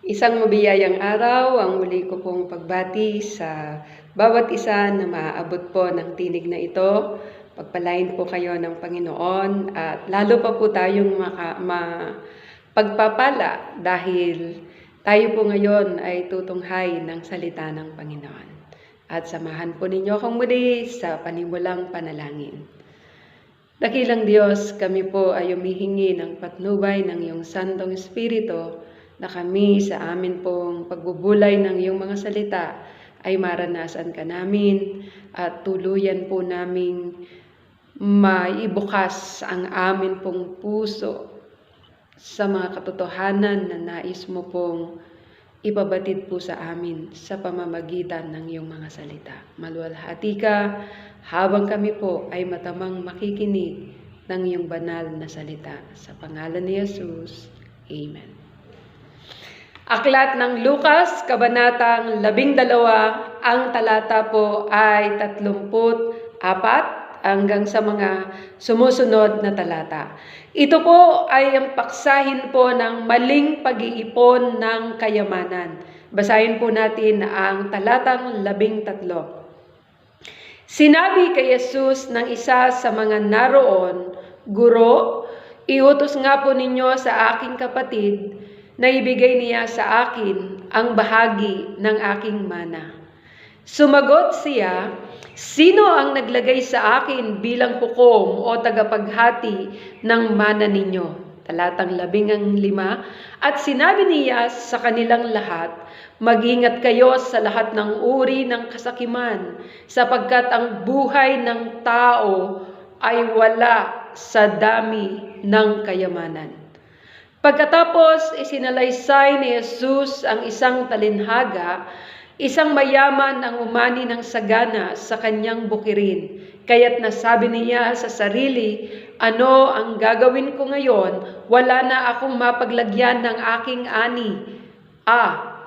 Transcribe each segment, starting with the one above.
Isang mabiyayang araw ang muli ko pong pagbati sa bawat isa na maaabot po ng tinig na ito. Pagpalain po kayo ng Panginoon at lalo pa po tayong pagpapala dahil tayo po ngayon ay tutunghay ng salita ng Panginoon. At samahan po ninyo akong muli sa panimulang panalangin. Dakilang Diyos, kami po ay humihingi ng patnubay ng iyong Santong Espiritu na kami sa amin pong pagbubulay ng iyong mga salita ay maranasan ka namin at tuluyan po naming maibukas ang amin pong puso sa mga katotohanan na nais mo pong ipabatid po sa amin sa pamamagitan ng iyong mga salita. Maluwalhati ka habang kami po ay matamang makikinig ng iyong banal na salita. Sa pangalan ni Jesus, Amen. Aklat ng Lucas, Kabanatang 12, ang talata po ay 34 hanggang sa mga sumusunod na talata. Ito po ay ang paksahin po ng maling pag-iipon ng kayamanan. Basahin po natin ang talatang 13. Sinabi kay Jesus ng isa sa mga naroon, Guro, iutos nga po ninyo sa aking kapatid na ibigay niya sa akin ang bahagi ng aking mana. Sumagot siya, sino ang naglagay sa akin bilang hukom o tagapaghati ng mana ninyo? Talatang 15. At sinabi niya sa kanilang lahat, mag-ingat kayo sa lahat ng uri ng kasakiman, sapagkat ang buhay ng tao ay wala sa dami ng kayamanan. Pagkatapos isinalaysay ni Jesus ang isang talinhaga, isang mayaman ang umani ng sagana sa kanyang bukirin. Kaya't nasabi niya sa sarili, ano ang gagawin ko ngayon? Wala na akong mapaglagyan ng aking ani.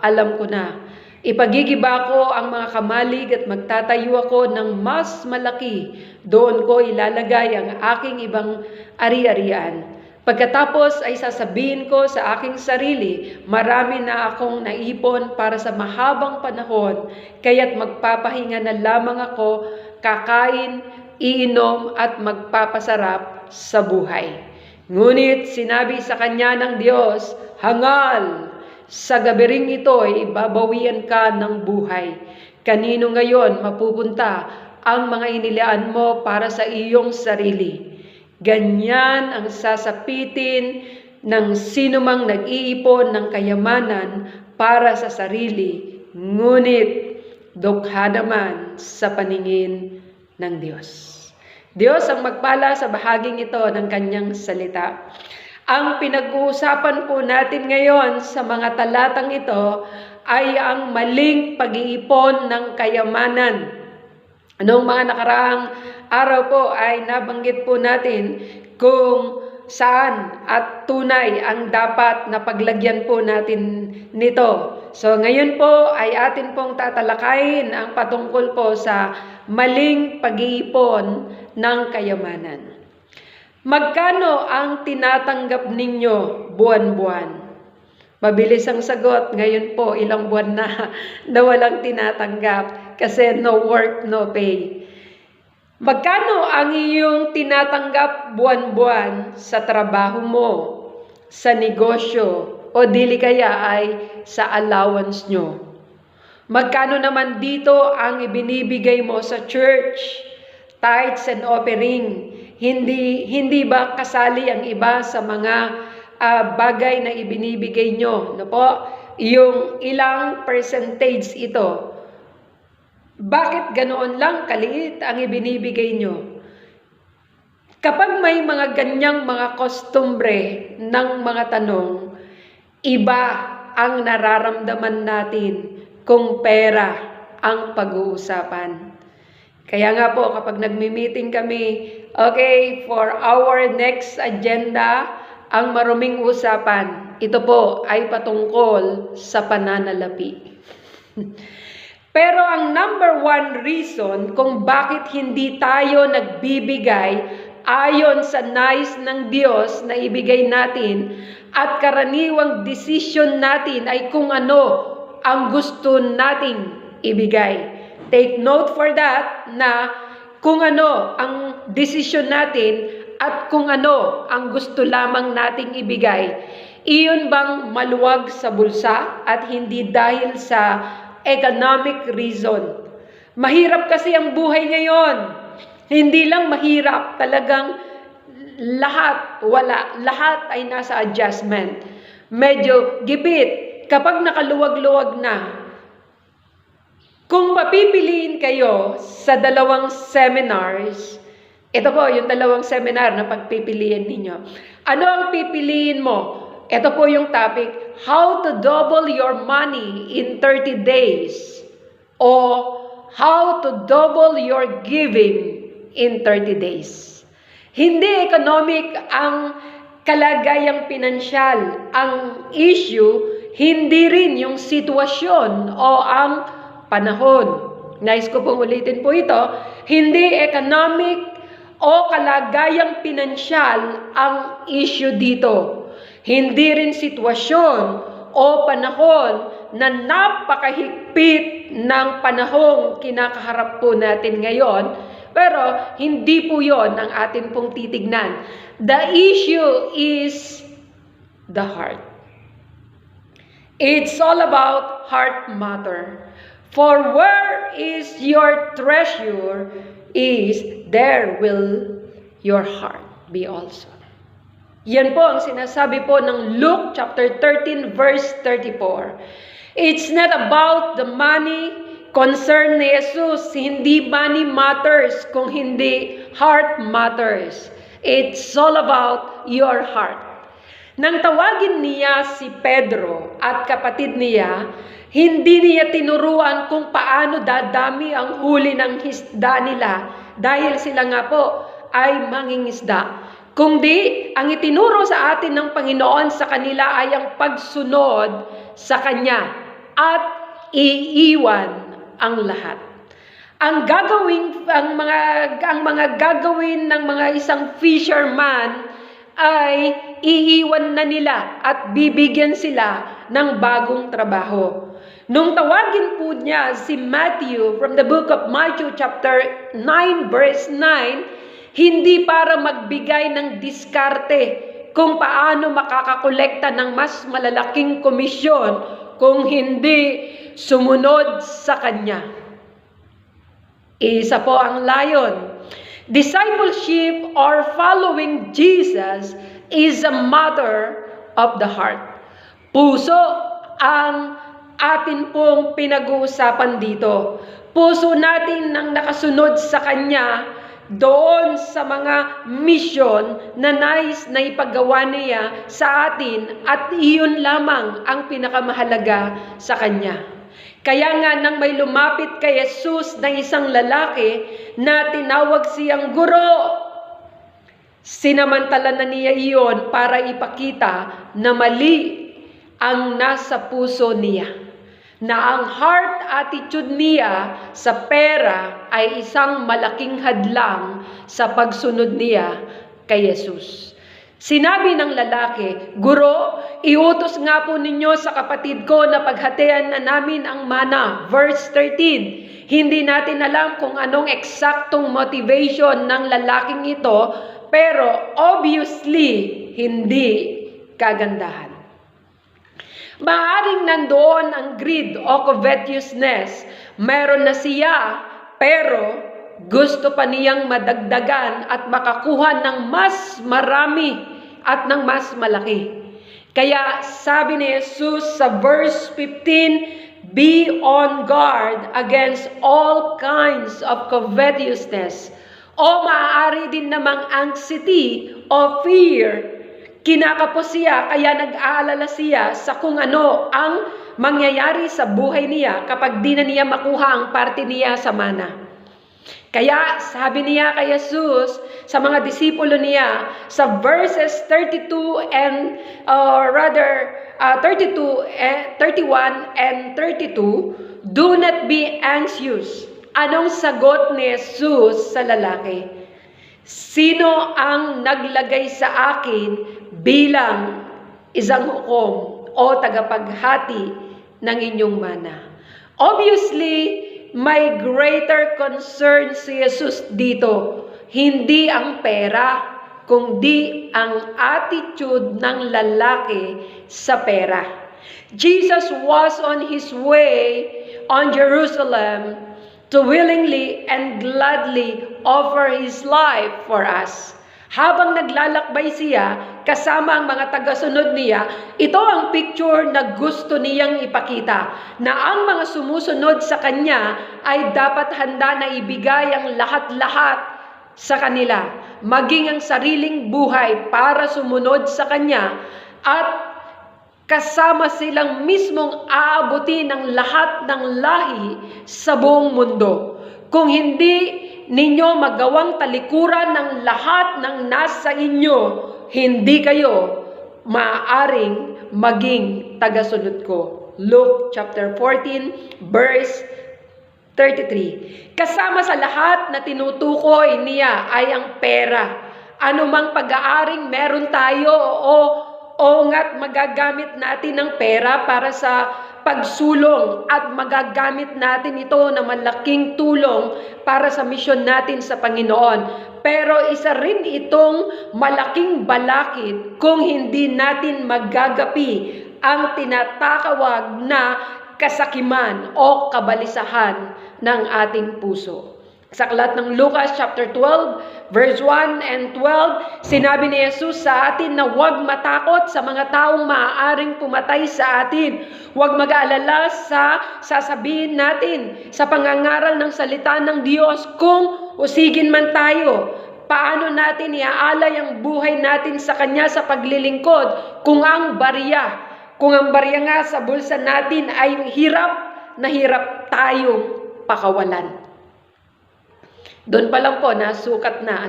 Alam ko na. Ipagigiba ko ang mga kamalig at magtatayo ako ng mas malaki. Doon ko ilalagay ang aking ibang ari-arian. Pagkatapos ay sasabihin ko sa aking sarili, marami na akong naipon para sa mahabang panahon, kaya't magpapahinga na lamang ako, kakain, iinom at magpapasarap sa buhay. Ngunit sinabi sa kanya ng Diyos, hangal, sa gabiring ito ay babawian ka ng buhay. Kanino ngayon mapupunta ang mga inilaan mo para sa iyong sarili? Ganyan ang sasapitin ng sinumang nag-iipon ng kayamanan para sa sarili, ngunit dukha naman sa paningin ng Diyos. Diyos ang magpala sa bahaging ito ng kanyang salita. Ang pinag-uusapan po natin ngayon sa mga talatang ito ay ang maling pag-iipon ng kayamanan. Noong mga nakaraang araw po ay nabanggit po natin kung saan at tunay ang dapat na paglagyan po natin nito. So ngayon po ay atin pong tatalakayin ang patungkol po sa maling pag-iipon ng kayamanan. Magkano ang tinatanggap ninyo buwan-buwan? Mabilis ang sagot. Ngayon po, ilang buwan na walang tinatanggap kasi no work, no pay. Magkano ang iyong tinatanggap buwan-buwan sa trabaho mo, sa negosyo, o dili kaya ay sa allowance nyo? Magkano naman dito ang ibinibigay mo sa church, tithes and offering? Hindi ba kasali ang iba sa mga bagay na ibinibigay nyo? No po? Yung ilang percentage ito. Bakit ganoon lang kaliit ang ibinibigay nyo? Kapag may mga ganyang mga kostumbre ng mga tanong, iba ang nararamdaman natin kung pera ang pag-uusapan. Kaya nga po, kapag nagmi-meeting kami, okay, for our next agenda, ang maruming usapan, ito po ay patungkol sa pananalapi. Pero ang number one reason kung bakit hindi tayo nagbibigay ayon sa nais ng Diyos na ibigay natin at karaniwang desisyon natin ay kung ano ang gusto nating ibigay. Take note for that na kung ano ang desisyon natin at kung ano ang gusto lamang nating ibigay. Iyon bang maluwag sa bulsa at hindi dahil sa economic reason? Mahirap kasi ang buhay ngayon. Hindi lang mahirap, talagang lahat ay nasa adjustment. Medyo gipit kapag nakaluwag-luwag na. Kung mapipiliin kayo sa dalawang seminars, ito po yung dalawang seminar na pagpipiliin ninyo. Ano ang pipiliin mo? Ito po yung topic, how to double your money in 30 days o how to double your giving in 30 days. Hindi economic ang kalagayang pinansyal. Ang issue, hindi rin yung sitwasyon o ang panahon. Nais ko pong ulitin po ito, hindi economic o kalagayang pinansyal ang issue dito. Hindi rin sitwasyon o panahon na napakahigpit ng panahong kinakaharap po natin ngayon, pero hindi po yon ang atin pong titignan. The issue is the heart. It's all about heart matter. For where is your treasure is, there will your heart be also. Yan po ang sinasabi po ng Luke chapter 13 verse 34. It's not about the money. Concern ni Jesus, hindi money matters kung hindi heart matters. It's all about your heart. Nang tawagin niya si Pedro at kapatid niya, hindi niya tinuruan kung paano dadami ang huli ng isda nila dahil sila nga po ay mangingisda. Kundi ang itinuro sa atin ng Panginoon sa kanila ay ang pagsunod sa Kanya at iiwan ang lahat. Ang mga gagawin ng mga isang fisherman ay iiwan na nila at bibigyan sila ng bagong trabaho. Nung tawagin po niya si Matthew from the book of Matthew chapter 9 verse 9, hindi para magbigay ng diskarte kung paano makakakolekta ng mas malalaking komisyon kung hindi sumunod sa Kanya. Isa po ang layon. Discipleship or following Jesus is a matter of the heart. Puso ang atin pong pinag-uusapan dito. Puso natin nang nakasunod sa Kanya doon sa mga mission na nais na ipagawa niya sa atin at iyon lamang ang pinakamahalaga sa Kanya. Kaya nga nang may lumapit kay Jesus na isang lalaki na tinawag siyang guro, sinamantala na niya iyon para ipakita na mali ang nasa puso niya. Na ang heart attitude niya sa pera ay isang malaking hadlang sa pagsunod niya kay Jesus. Sinabi ng lalaki, Guro, iutos nga po ninyo sa kapatid ko na paghatian na namin ang mana. Verse 13, hindi natin alam kung anong eksaktong motivation ng lalaking ito, pero obviously, hindi kagandahan. Maaaring nandoon ang greed o covetousness. Meron na siya, pero gusto pa niyang madagdagan at makakuha ng mas marami at ng mas malaki. Kaya sabi ni Jesus sa verse 15, be on guard against all kinds of covetousness. O maaari din namang anxiety o fear. Kinakapos siya, kaya nag-aalala siya sa kung ano ang mangyayari sa buhay niya kapag di na niya makuha ang parte niya sa mana. Kaya sabi niya kay Jesus sa mga disipulo niya sa verses 31 and 31 and 32, do not be anxious. Anong sagot ni Jesus sa lalaki? Sino ang naglagay sa akin bilang isang hukom o tagapaghati ng inyong mana. Obviously, may greater concern si Jesus dito. Hindi ang pera, kundi ang attitude ng lalaki sa pera. Jesus was on his way on Jerusalem to willingly and gladly offer his life for us. Habang naglalakbay siya, kasama ang mga tagasunod niya, ito ang picture na gusto niyang ipakita, na ang mga sumusunod sa kanya ay dapat handa na ibigay ang lahat-lahat sa kanila, maging ang sariling buhay para sumunod sa kanya, at kasama silang mismong aabutin ng lahat ng lahi sa buong mundo. Kung hindi ninyo magawang talikuran ng lahat ng nasa inyo, hindi kayo maaaring maging tagasunod ko. Luke chapter 14 verse 33. Kasama sa lahat na tinutukoy niya ay ang pera. Anumang pag-aaring meron tayo, o nga't magagamit natin ng pera para sa pagsulong at magagamit natin ito na malaking tulong para sa misyon natin sa Panginoon. Pero isa rin itong malaking balakid kung hindi natin magagapi ang tinatakawag na kasakiman o kabalisahan ng ating puso. Sa aklat ng Lucas chapter 12, verse 1 and 12, sinabi ni Jesus sa atin na huwag matakot sa mga taong maaaring pumatay sa atin. Huwag mag-aalala sa sasabihin natin sa pangangaral ng salita ng Diyos kung usigin man tayo. Paano natin iaalay ang buhay natin sa Kanya sa paglilingkod kung ang barya nga sa bulsa natin ay hirap na hirap tayong pakawalan. Doon pa lang po, nasukat na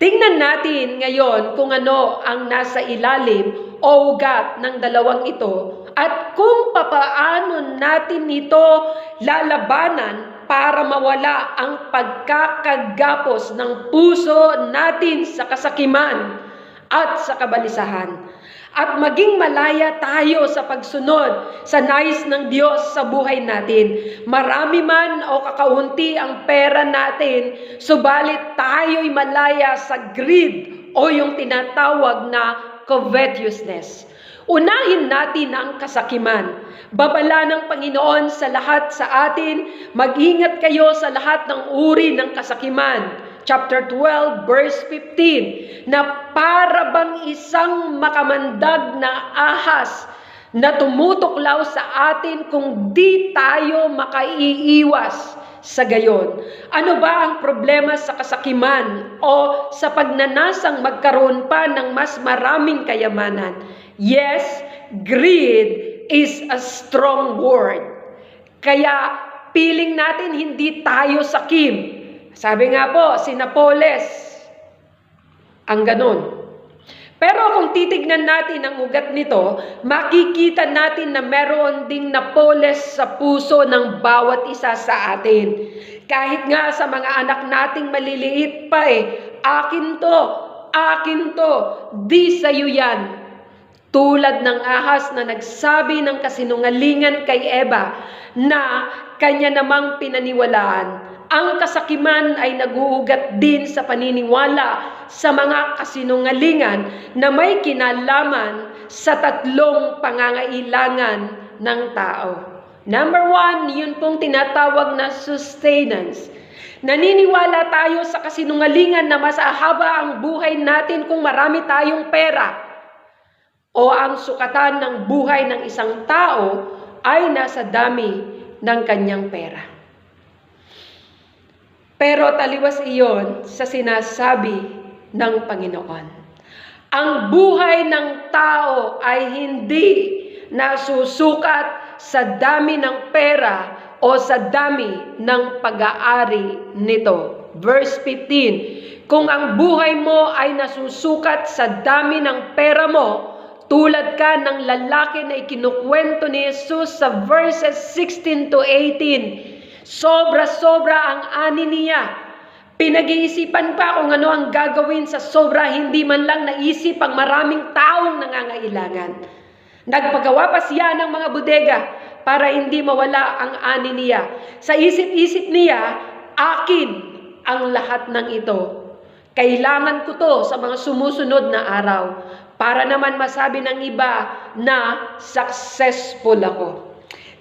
Tingnan natin ngayon kung ano ang nasa ilalim o ugat ng dalawang ito at kung papaano natin ito lalabanan para mawala ang pagkakagapos ng puso natin sa kasakiman at sa kabalisahan. At maging malaya tayo sa pagsunod sa nais ng Diyos sa buhay natin. Marami man o kakaunti ang pera natin, subalit tayo'y malaya sa greed o yung tinatawag na covetousness. Unahin natin ang kasakiman. Babala ng Panginoon sa lahat sa atin, mag-ingat kayo sa lahat ng uri ng kasakiman. Chapter 12, verse 15, na para bang isang makamandag na ahas na tumutuklaw sa atin kung di tayo makaiiwas sa gayon. Ano ba ang problema sa kasakiman o sa pagnanasang magkaroon pa ng mas maraming kayamanan? Yes, greed is a strong word. Kaya piling natin hindi tayo sakim. Sabi nga po, si Napoles, ang ganon. Pero kung titignan natin ang ugat nito, makikita natin na meron ding Napoles sa puso ng bawat isa sa atin. Kahit nga sa mga anak nating maliliit pa akin to, di sa'yo yan. Tulad ng ahas na nagsabi ng kasinungalingan kay Eva na kanya namang pinaniwalaan. Ang kasakiman ay naguugat din sa paniniwala sa mga kasinungalingan na may kinalaman sa tatlong pangangailangan ng tao. Number 1, yun pong tinatawag na sustenance. Naniniwala tayo sa kasinungalingan na mas ahaba ang buhay natin kung marami tayong pera. O ang sukatan ng buhay ng isang tao ay nasa dami ng kanyang pera. Pero taliwas iyon sa sinasabi ng Panginoon. Ang buhay ng tao ay hindi nasusukat sa dami ng pera o sa dami ng pag-aari nito. Verse 15, kung ang buhay mo ay nasusukat sa dami ng pera mo, tulad ka ng lalaki na ikinukwento ni Jesus sa verses 16 to 18, sobra-sobra ang ani niya. Pinag-iisipan pa kung ano ang gagawin sa sobra, hindi man lang naisip ang maraming taong nangangailangan. Nagpagawa pa siya ng mga bodega para hindi mawala ang ani niya. Sa isip-isip niya, akin ang lahat ng ito. Kailangan ko to sa mga sumusunod na araw para naman masabi ng iba na successful ako.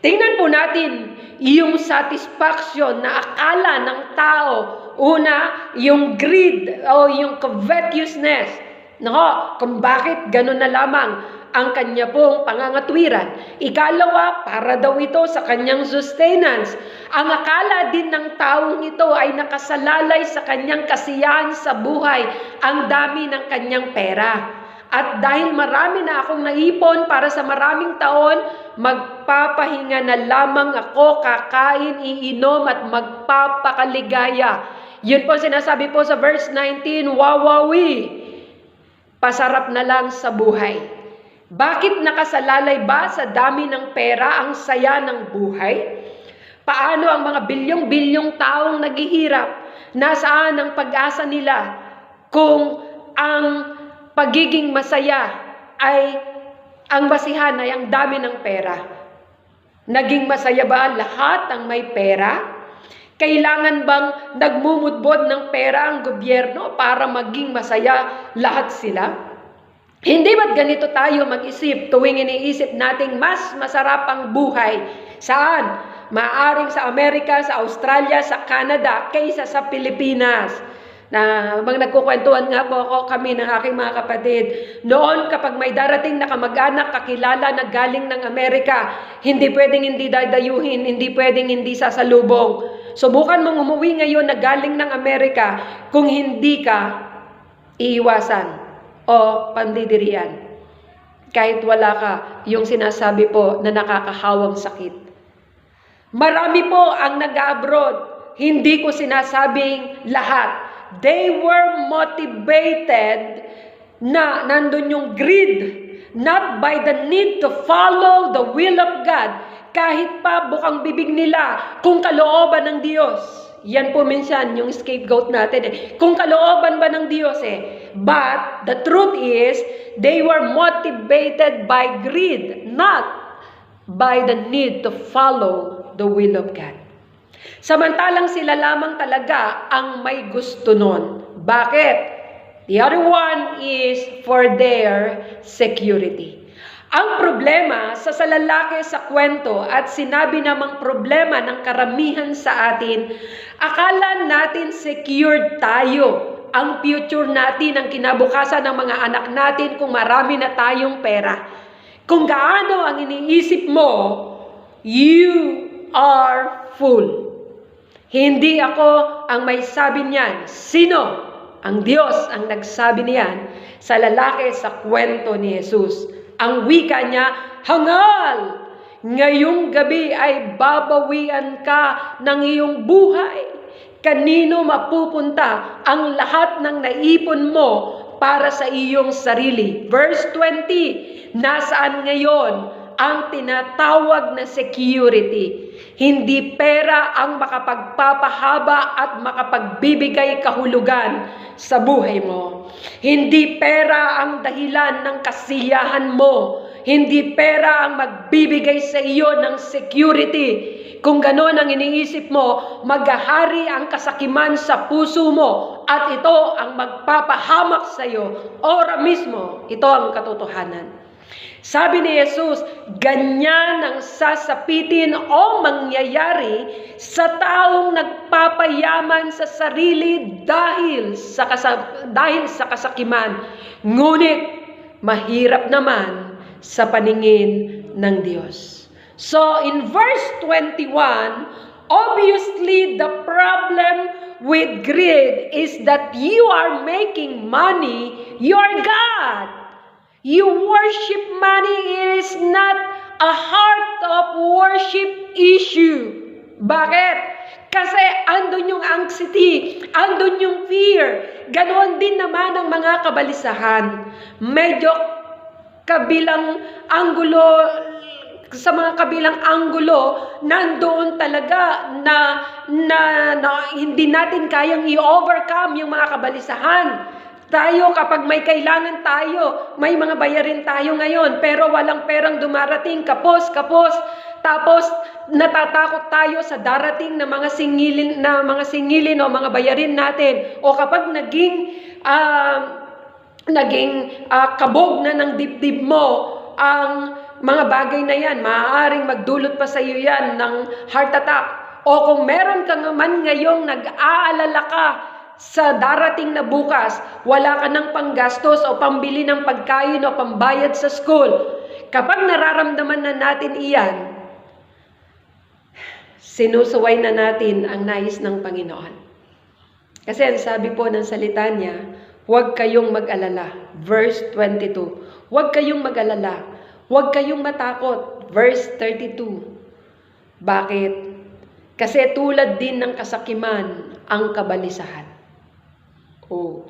Tingnan po natin yung satisfaction na akala ng tao. Una, yung greed o yung covetousness. Nako, kung bakit ganun na lamang ang kanya pong pangangatwiran. Ikalawa, para daw ito sa kanyang sustenance. Ang akala din ng taong ito ay nakasalalay sa kanyang kasiyahan sa buhay, ang dami ng kanyang pera. At dahil marami na akong naipon para sa maraming taon, magpapahinga na lamang ako, kakain, iinom at magpapakaligaya. Yun po sinasabi po sa verse 19, wawawi, pasarap na lang sa buhay. Bakit nakasalalay ba sa dami ng pera ang saya ng buhay? Paano ang mga bilyong-bilyong taong naghihirap? Nasaan ang pag-asa nila kung ang pagiging masaya ay ang basihan ay ang dami ng pera? Naging masaya ba lahat ang may pera? Kailangan bang nagmumudbod ng pera ang gobyerno para maging masaya lahat sila? Hindi ba't ganito tayo mag-isip tuwing iniisip nating mas masarap ang buhay? Saan? Maaring sa Amerika, sa Australia, sa Canada, kaysa sa Pilipinas. Na nagkukwentuhan nga po kami ng aking mga kapatid. Noon kapag may darating na kamag-anak, kakilala na galing ng Amerika, hindi pwedeng hindi dadayuhin, hindi pwedeng hindi sasalubong. Subukan mong umuwi ngayon na galing ng Amerika kung hindi ka iiwasan o pandidirian. Kahit wala ka yung sinasabi po na nakakahawang sakit. Marami po ang nag-abroad. Hindi ko sinasabing lahat. They were motivated na nandun yung greed, not by the need to follow the will of God. Kahit pa bukang bibig nila kung kalooban ng Diyos. Yan po minsan yung scapegoat natin. Kung kalooban ba ng Diyos But the truth is, they were motivated by greed, not by the need to follow the will of God. Samantalang sila lamang talaga ang may gusto nun. Bakit? The other one is for their security. Ang problema sa lalaki sa kwento at sinabi namang problema ng karamihan sa atin, akala natin secured tayo. Ang future natin, ang kinabukasan ng mga anak natin kung marami na tayong pera. Kung gaano ang iniisip mo, you are full. Hindi ako ang may sabi niyan. Sino? Ang Diyos ang nagsabi niyan sa lalaki sa kwento ni Jesus. Ang wika niya, hangal! Ngayong gabi ay babawian ka ng iyong buhay. Kanino mapupunta ang lahat ng naipon mo para sa iyong sarili? Verse 20, nasaan ngayon ang tinatawag na security? Hindi pera ang makapagpapahaba at makapagbibigay kahulugan sa buhay mo. Hindi pera ang dahilan ng kasiyahan mo. Hindi pera ang magbibigay sa iyo ng security. Kung ganon ang iniisip mo, maghahari ang kasakiman sa puso mo at ito ang magpapahamak sa iyo. Ora mismo, ito ang katotohanan. Sabi ni Jesus, ganyan ang sasapitin o mangyayari sa taong nagpapayaman sa sarili dahil sa kasakiman. Ngunit mahirap naman sa paningin ng Diyos. So in verse 21, obviously the problem with greed is that you are making money your God. You worship money, it is not a heart of worship issue. Bakit? Kasi andun yung anxiety, andun yung fear. Ganon din naman ang mga kabalisahan. Medyo kabilang anggulo, sa mga kabilang anggulo, nandoon talaga na hindi natin kayang i-overcome yung mga kabalisahan. Tayo, kapag may kailangan tayo, may mga bayarin tayo ngayon, pero walang perang dumarating, kapos. Tapos natatakot tayo sa darating na mga singilin o mga bayarin natin. O kapag naging kabog na ng dibdib mo ang mga bagay na yan, maaaring magdulot pa sa iyo yan ng heart attack. O kung meron ka naman ngayong nag-aalala ka sa darating na bukas, wala ka ng panggastos o pambili ng pagkain o pambayad sa school. Kapag nararamdaman na natin iyan, sinusuway na natin ang nais ng Panginoon. Kasi ang sabi po ng salita niya, huwag kayong mag-alala. Verse 22. Huwag kayong mag-alala. Huwag kayong matakot. Verse 32. Bakit? Kasi tulad din ng kasakiman ang kabalisahan. Oh.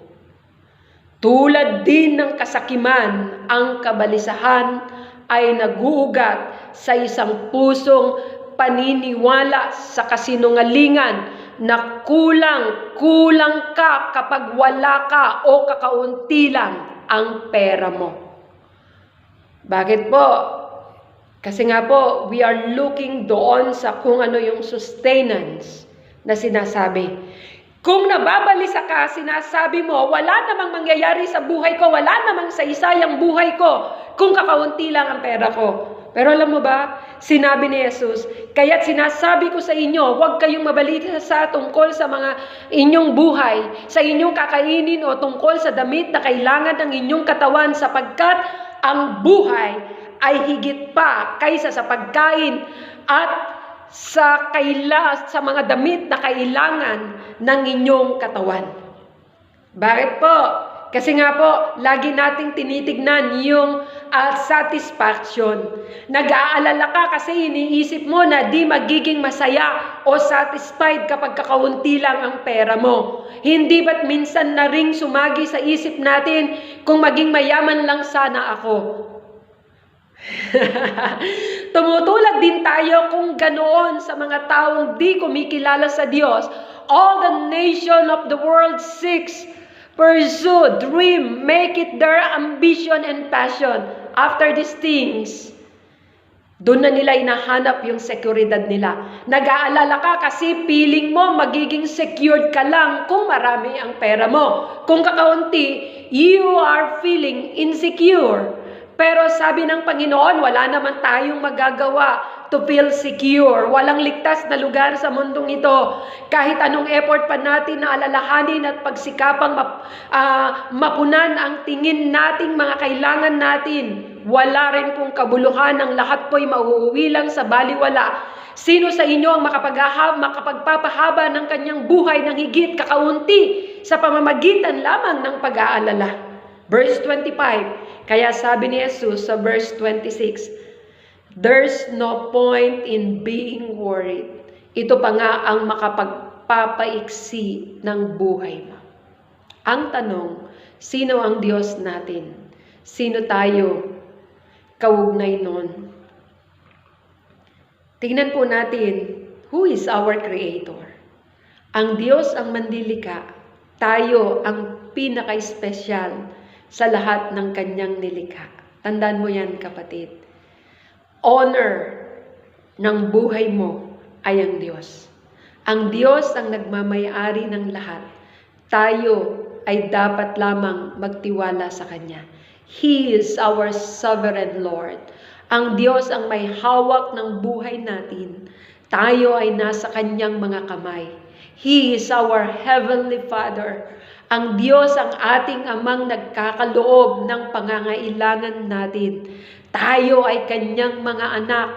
Tulad din ng kasakiman ang kabalisahan ay naguugat sa isang pusong paniniwala sa kasinungalingan na kulang ka kapag wala ka o kakaunti lang ang pera mo. Bakit po? Kasi nga po, we are looking doon sa kung ano yung sustenance na sinasabi. Kung nababalisa ka, sinasabi mo, wala namang mangyayari sa buhay ko, wala namang saysayang buhay ko, kung kakaunti lang ang pera ko. Pero alam mo ba, sinabi ni Jesus, kaya't sinasabi ko sa inyo, huwag kayong mabalita sa tungkol sa mga inyong buhay, sa inyong kakainin o tungkol sa damit na kailangan ng inyong katawan sapagkat ang buhay ay higit pa kaysa sa pagkain at sa mga damit na kailangan ng inyong katawan. Bakit po? Kasi nga po, lagi nating tinitignan yung satisfaction. Nag-aalala ka kasi iniisip mo na di magiging masaya o satisfied kapag kakaunti lang ang pera mo. Hindi ba't minsan na ring sumagi sa isip natin kung maging mayaman lang sana ako? Tumutulad din tayo kung ganoon sa mga taong di kumikilala sa Diyos. All the nation of the world seeks, pursue, dream, make it their ambition and passion. After these things, doon na nila hinahanap yung seguridad nila. Nag-aalala ka kasi feeling mo magiging secured ka lang kung marami ang pera mo. Kung kakaunti, you are feeling insecure. Pero sabi ng Panginoon, wala naman tayong magagawa to feel secure. Walang ligtas na lugar sa mundong ito. Kahit anong effort pa natin na alalahanin at pagsikapang mapunan ang tingin nating mga kailangan natin, wala rin pong kabuluhan. Ang lahat po'y mauuwi lang sa baliwala. Sino sa inyo ang makapagpapahaba ng kanyang buhay ng higit kakaunti sa pamamagitan lamang ng pag-aalala? Verse 25. Kaya sabi ni Jesus sa verse 26, there's no point in being worried. Ito pa nga ang makapagpapaiksi ng buhay mo. Ang tanong, sino ang Diyos natin? Sino tayo kaugnay nun? Tingnan po natin, who is our Creator? Ang Diyos ang manlilikha. Tayo ang pinaka-espesyal sa lahat ng kanyang nilikha. Tandaan mo yan, kapatid. Honor ng buhay mo ay ang Diyos. Ang Diyos ang nagmamay-ari ng lahat. Tayo ay dapat lamang magtiwala sa Kanya. He is our sovereign Lord. Ang Diyos ang may hawak ng buhay natin. Tayo ay nasa Kanyang mga kamay. He is our Heavenly Father. Ang Diyos ang ating amang nagkakaloob ng pangangailangan natin. Tayo ay Kanyang mga anak.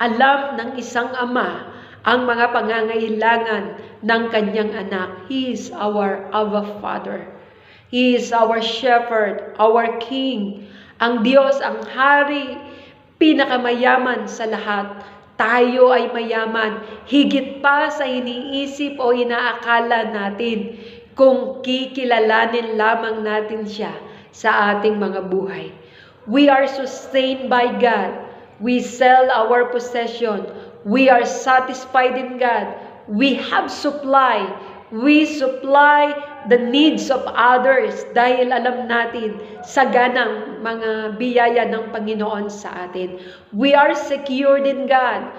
Alam ng isang ama ang mga pangangailangan ng Kanyang anak. He is our Abba Father. He is our Shepherd, our King. Ang Diyos ang Hari, pinakamayaman sa lahat. Tayo ay mayaman, higit pa sa iniisip o inaakala natin kung kikilalanin lamang natin siya sa ating mga buhay. We are sustained by God. We sell our possession. We are satisfied in God. We have supply. We supply the needs of others dahil alam natin saganang mga biyaya ng Panginoon sa atin. We are secured in God.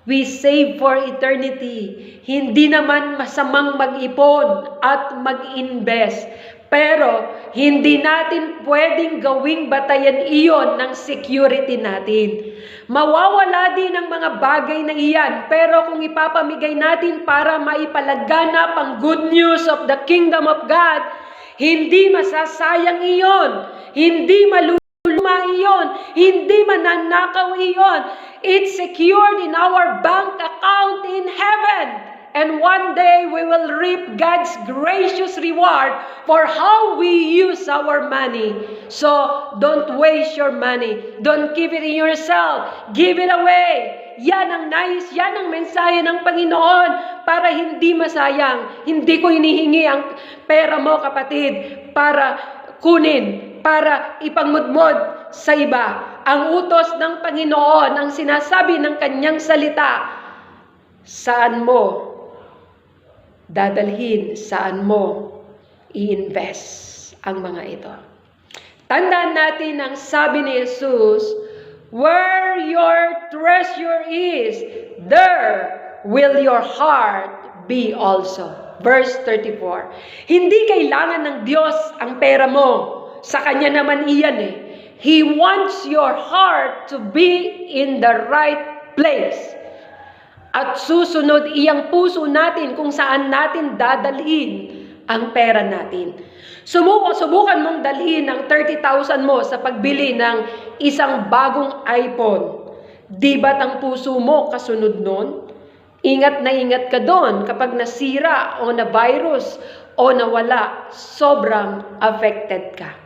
We save for eternity. Hindi naman masamang mag-ipon at mag-invest. Pero hindi natin pwedeng gawing batayan iyon ng security natin. Mawawala din ang mga bagay na iyan, pero kung ipapamigay natin para maipalaganap ang good news of the kingdom of God, hindi masasayang iyon, hindi maluluma iyon, hindi mananakaw iyon. It's secured in our bank account in heaven. And one day we will reap God's gracious reward for how we use our money. So don't waste your money. Don't keep it in yourself. Give it away. Yan ang yan ang mensahe ng Panginoon para hindi masayang. Hindi ko hinihingi ang pera mo, kapatid, para kunin, para ipangmudmod sa iba. Ang utos ng Panginoon, ang sinasabi ng kanyang salita, saan mo dadalhin, saan mo i-invest ang mga ito. Tandaan natin ang sabi ni Jesus, where your treasure is, there will your heart be also. Verse 34. Hindi kailangan ng Diyos ang pera mo. Sa Kanya naman iyan eh. He wants your heart to be in the right place. At susunod iyang puso natin kung saan natin dadalhin ang pera natin. Subukan mong dalhin ang 30,000 mo sa pagbili ng isang bagong iPhone. Di ba't ang puso mo kasunod nun? Ingat na ingat ka doon kapag nasira o na-virus o nawala, sobrang affected ka.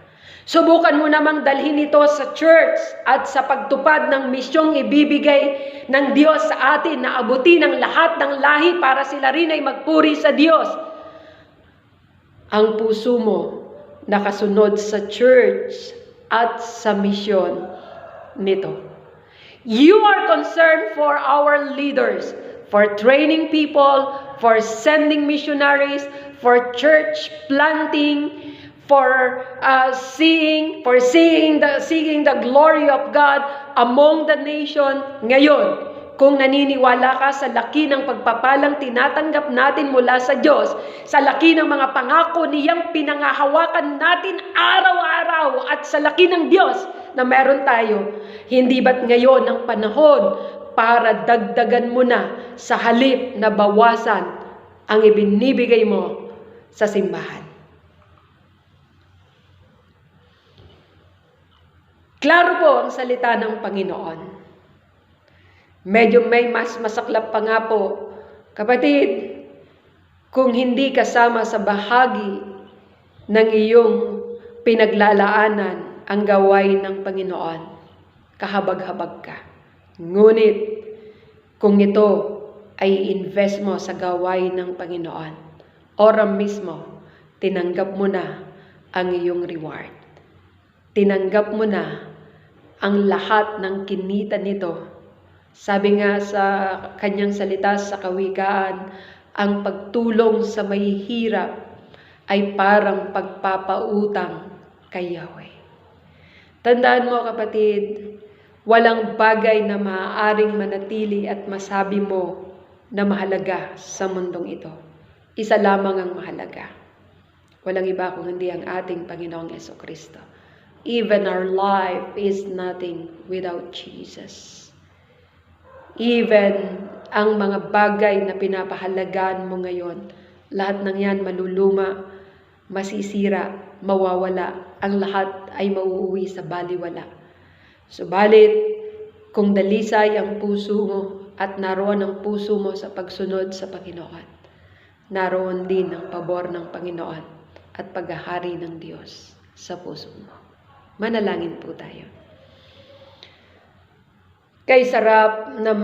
Subukan mo namang dalhin ito sa church at sa pagtupad ng misyong ibibigay ng Diyos sa atin na abutin ang lahat ng lahi para sila rin ay magpuri sa Diyos. Ang puso mo nakasunod sa church at sa misyon nito. You are concerned for our leaders, for training people, for sending missionaries, for church planting, for seeing the glory of God among the nation. Ngayon, kung naniniwala ka sa laki ng pagpapalang tinatanggap natin mula sa Diyos, sa laki ng mga pangako niyang pinangahawakan natin araw-araw at sa laki ng Diyos na meron tayo, hindi ba't ngayon ang panahon para dagdagan mo na sa halip na bawasan ang ibinibigay mo sa simbahan? Klaro po ang salita ng Panginoon. Medyo may mas masaklap pa nga po, kapatid, kung hindi kasama sa bahagi ng iyong pinaglalaanan ang gawain ng Panginoon, kahabag-habag ka. Ngunit, kung ito ay invest mo sa gawain ng Panginoon, oras mismo, tinanggap mo na ang iyong reward. Tinanggap mo na ang lahat ng kinita nito. Sabi nga sa kanyang salita sa Kawikaan, ang pagtulong sa mahihirap ay parang pagpapautang kay Yahweh. Tandaan mo, kapatid, walang bagay na maaaring manatili at masabi mo na mahalaga sa mundong ito. Isa lamang ang mahalaga. Walang iba kung hindi ang ating Panginoong Jesucristo. Even our life is nothing without Jesus. Even ang mga bagay na pinapahalagaan mo ngayon, lahat ng yan maluluma, masisira, mawawala. Ang lahat ay mauuwi sa baliwala. Subalit, kung dalisay ang puso mo at naroon ang puso mo sa pagsunod sa Panginoon, naroon din ang pabor ng Panginoon at paghahari ng Diyos sa puso mo. Manalangin po tayo. Kay sarap na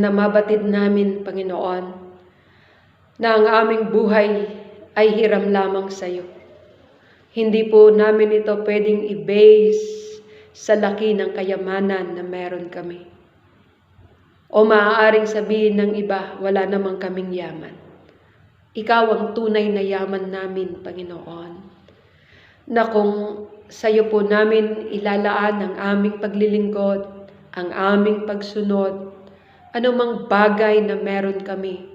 mabatid namin, Panginoon, na ang aming buhay ay hiram lamang sa iyo. Hindi po namin ito pwedeng i-base sa laki ng kayamanan na meron kami. O maaaring sabihin ng iba, wala namang kaming yaman. Ikaw ang tunay na yaman namin, Panginoon, na kung sa iyo po namin ilalaan ang aming paglilingkod, ang aming pagsunod, anumang bagay na meron kami,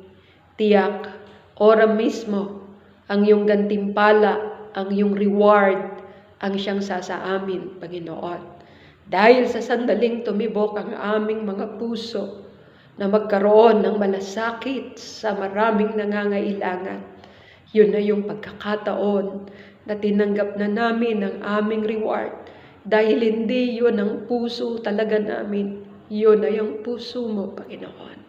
tiyak, ora mismo, ang iyong gantimpala, ang iyong reward, ang siyang sasaamin, Panginoon. Dahil sa sandaling tumibok ang aming mga puso na magkaroon ng malasakit sa maraming nangangailangan, yun na yung pagkakataon na tinanggap na namin ang aming reward. Dahil hindi yun ang puso talaga namin, yun ay ang puso mo, Panginoon.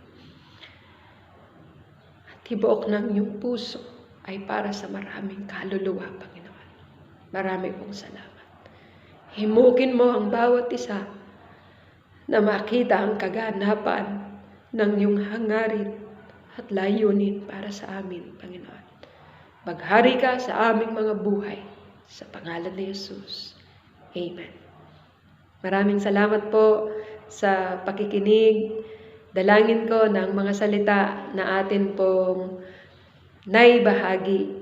At tibuok ng iyong puso ay para sa maraming kaluluwa, Panginoon. Marami pong salamat. Himukin mo ang bawat isa na makita ang kaganapan ng iyong hangarin at layunin para sa amin, Panginoon. Maghari ka sa aming mga buhay, sa pangalan ni Jesus. Amen. Maraming salamat po sa pakikinig. Dalangin ko na ang mga salita na atin pong naibahagi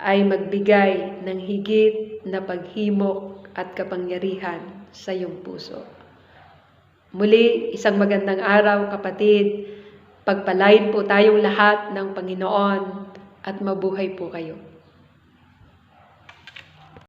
ay magbigay ng higit na paghimok at kapangyarihan sa iyong puso. Muli, isang magandang araw, kapatid. Pagpalain po tayong lahat ng Panginoon at mabuhay po kayo.